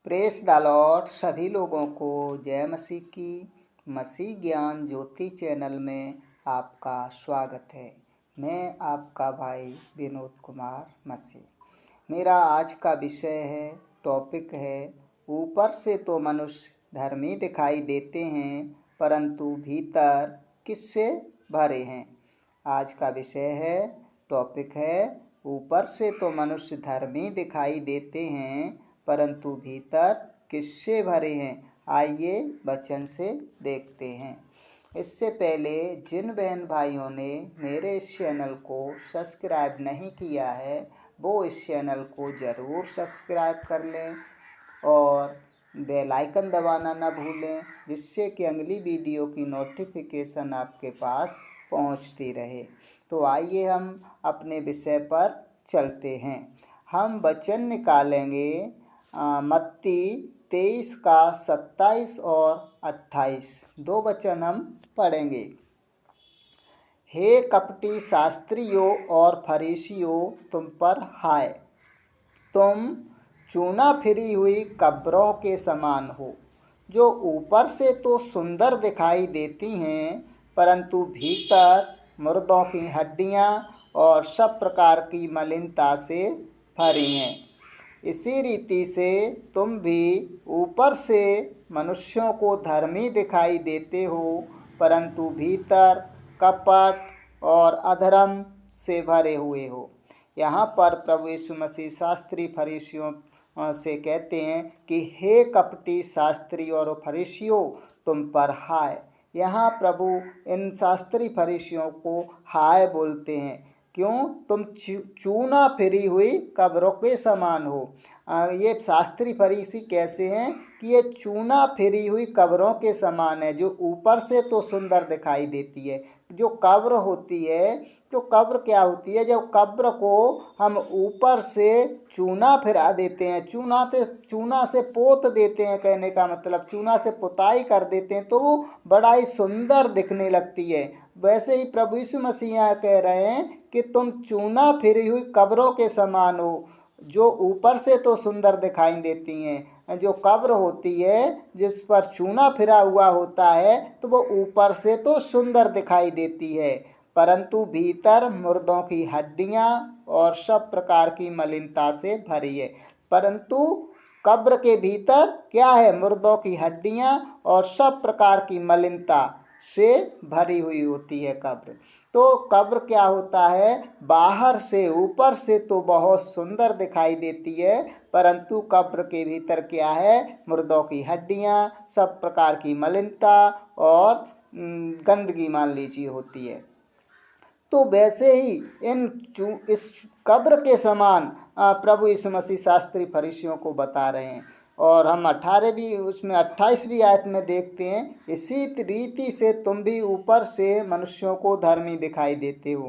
Press the Lord. सभी लोगों को जय मसीह की। मसीह ज्ञान ज्योति चैनल में आपका स्वागत है। मैं आपका भाई विनोद कुमार मसीह। मेरा आज का विषय है, टॉपिक है, ऊपर से तो मनुष्य धर्मी दिखाई देते हैं परंतु भीतर किससे भरे हैं। आज का विषय है, टॉपिक है, ऊपर से तो मनुष्य धर्मी दिखाई देते हैं परंतु भीतर किससे भरे हैं। आइए वचन से देखते हैं। इससे पहले जिन बहन भाइयों ने मेरे इस चैनल को सब्सक्राइब नहीं किया है वो इस चैनल को ज़रूर सब्सक्राइब कर लें और बेल आइकन दबाना न भूलें, जिससे कि अगली वीडियो की नोटिफिकेशन आपके पास पहुंचती रहे। तो आइए हम अपने विषय पर चलते हैं। हम वचन निकालेंगे मत्ती 23 का 27 और 28। दो वचन हम पढ़ेंगे। हे कपटी शास्त्रियों और फरीसियों, तुम पर हाय, तुम चूना फिरी हुई कब्रों के समान हो, जो ऊपर से तो सुंदर दिखाई देती हैं परंतु भीतर मुर्दों की हड्डियां और सब प्रकार की मलिनता से भरी हैं। इसी रीति से तुम भी ऊपर से मनुष्यों को धर्मी दिखाई देते हो परंतु भीतर कपट और अधर्म से भरे हुए हो। यहाँ पर प्रभु यीशु मसीह शास्त्री फरीसियों से कहते हैं कि हे कपटी शास्त्री और फरीसियों, तुम पर हाय। यहाँ प्रभु इन शास्त्री फरीसियों को हाय बोलते हैं। क्यों? तुम चूना फिरी हुई कब्रों के समान हो। ये शास्त्री फरीसी कैसे हैं कि ये चूना फिरी हुई कब्रों के समान है, जो ऊपर से तो सुंदर दिखाई देती है। जो कब्र होती है, तो कब्र क्या होती है? जब कब्र को हम ऊपर से चूना फिरा देते हैं, चूना से पोत देते हैं, कहने का मतलब चूना से पुताई कर देते हैं, तो वो बड़ा ही सुंदर दिखने लगती है। वैसे ही प्रभु यीशु मसीह यहाँ कह रहे हैं कि तुम चूना फिरी हुई कब्रों के समान हो, जो ऊपर से तो सुंदर दिखाई देती हैं। जो कब्र होती है जिस पर चूना फिरा हुआ होता है तो वो ऊपर से तो सुंदर दिखाई देती है परंतु भीतर मुर्दों की हड्डियां और सब प्रकार की मलिनता से भरी है। परंतु कब्र के भीतर क्या है? मुर्दों की हड्डियां और सब प्रकार की मलिनता से भरी हुई होती है कब्र। तो कब्र क्या होता है? बाहर से ऊपर से तो बहुत सुंदर दिखाई देती है परंतु कब्र के भीतर क्या है? मुर्दों की हड्डियां, सब प्रकार की मलिनता और गंदगी मान लीजिए होती है। तो वैसे ही इस कब्र के समान प्रभु यीशु मसीह शास्त्री फरीसियों को बता रहे हैं। और हम 28वीं आयत में देखते हैं, इसी रीति से तुम भी ऊपर से मनुष्यों को धर्मी दिखाई देते हो।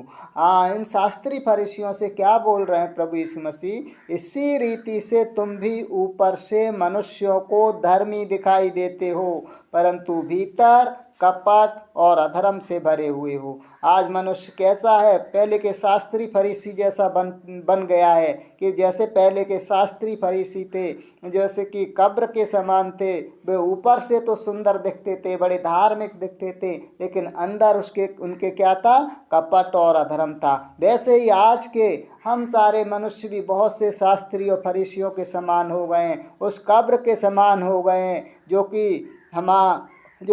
इन शास्त्री फरीसियों से क्या बोल रहे हैं प्रभु यीशु मसीह? इसी रीति से तुम भी ऊपर से मनुष्यों को धर्मी दिखाई देते हो परंतु भीतर कपट और अधर्म से भरे हुए हो। आज मनुष्य कैसा है? पहले के शास्त्री फरीसी जैसा बन गया है कि जैसे पहले के शास्त्री फरीसी थे, जैसे कि कब्र के समान थे। वे ऊपर से तो सुंदर दिखते थे, बड़े धार्मिक दिखते थे, लेकिन अंदर उनके क्या था? कपट और अधर्म था। वैसे ही आज के हम सारे मनुष्य भी बहुत से शास्त्री और फरीसियों के समान हो गए हैं, उस कब्र के समान हो गए हैं, जो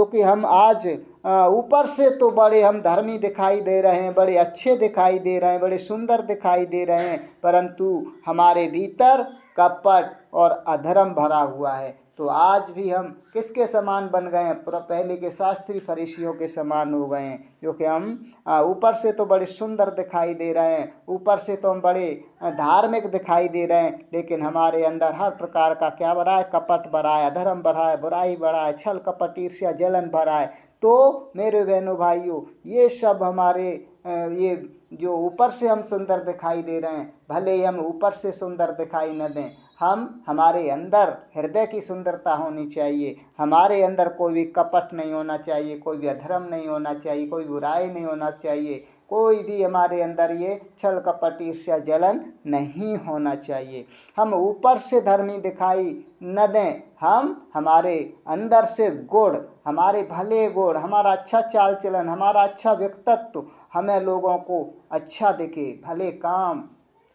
कि हम आज ऊपर से तो बड़े हम धर्मी दिखाई दे रहे हैं, बड़े अच्छे दिखाई दे रहे हैं, बड़े सुंदर दिखाई दे रहे हैं परंतु हमारे भीतर कपट और अधर्म भरा हुआ है। तो आज भी हम किसके समान बन गए हैं? पहले के शास्त्री फरीसियों के समान हो गए हैं, जो कि हम ऊपर से तो बड़े सुंदर दिखाई दे रहे हैं, ऊपर से तो हम बड़े धार्मिक दिखाई दे रहे हैं, लेकिन हमारे अंदर हर प्रकार का क्या भरा है? कपट भरा है, अधर्म भरा है, बुराई भरा है, छल कपट ईर्ष्या जलन भरा है। तो मेरे बहनों भाइयों, ये सब हमारे ये जो ऊपर से हम सुंदर दिखाई दे रहे हैं, भले ही हम ऊपर से सुंदर दिखाई न दें, हमारे अंदर हृदय की सुंदरता होनी चाहिए। हमारे अंदर कोई भी कपट नहीं होना चाहिए, कोई भी अधर्म नहीं होना चाहिए, कोई बुराई नहीं होना चाहिए। कोई भी हमारे अंदर ये छल कपट ईर्ष्या जलन नहीं होना चाहिए। हम ऊपर से धर्मी दिखाई न दें, हम हमारे अंदर से गुण, हमारे भले गुण, हमारा अच्छा चाल चलन, हमारा अच्छा व्यक्तित्व हमें लोगों को अच्छा दिखे, भले काम,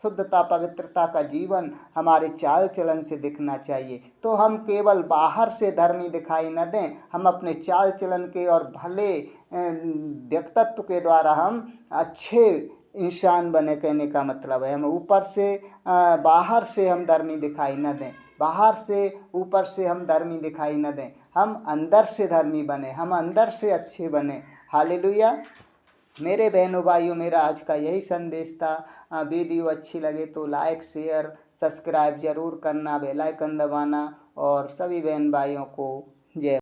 शुद्धता पवित्रता का जीवन हमारे चाल चलन से दिखना चाहिए। तो हम केवल बाहर से धर्मी दिखाई न दें, हम अपने चाल चलन के और भले व्यक्तित्व के द्वारा हम अच्छे इंसान बने, कहने का मतलब है। हम ऊपर से बाहर से हम धर्मी दिखाई न दें, बाहर से ऊपर से हम धर्मी दिखाई न दें, हम अंदर से धर्मी बने, हम अंदर से अच्छे बने। हालेलुया। मेरे बहनों भाइयों, मेरा आज का यही संदेश था। वीडियो अच्छी लगे तो लाइक शेयर सब्सक्राइब ज़रूर करना, बेल आइकन दबाना, और सभी बहन भाइयों को जय।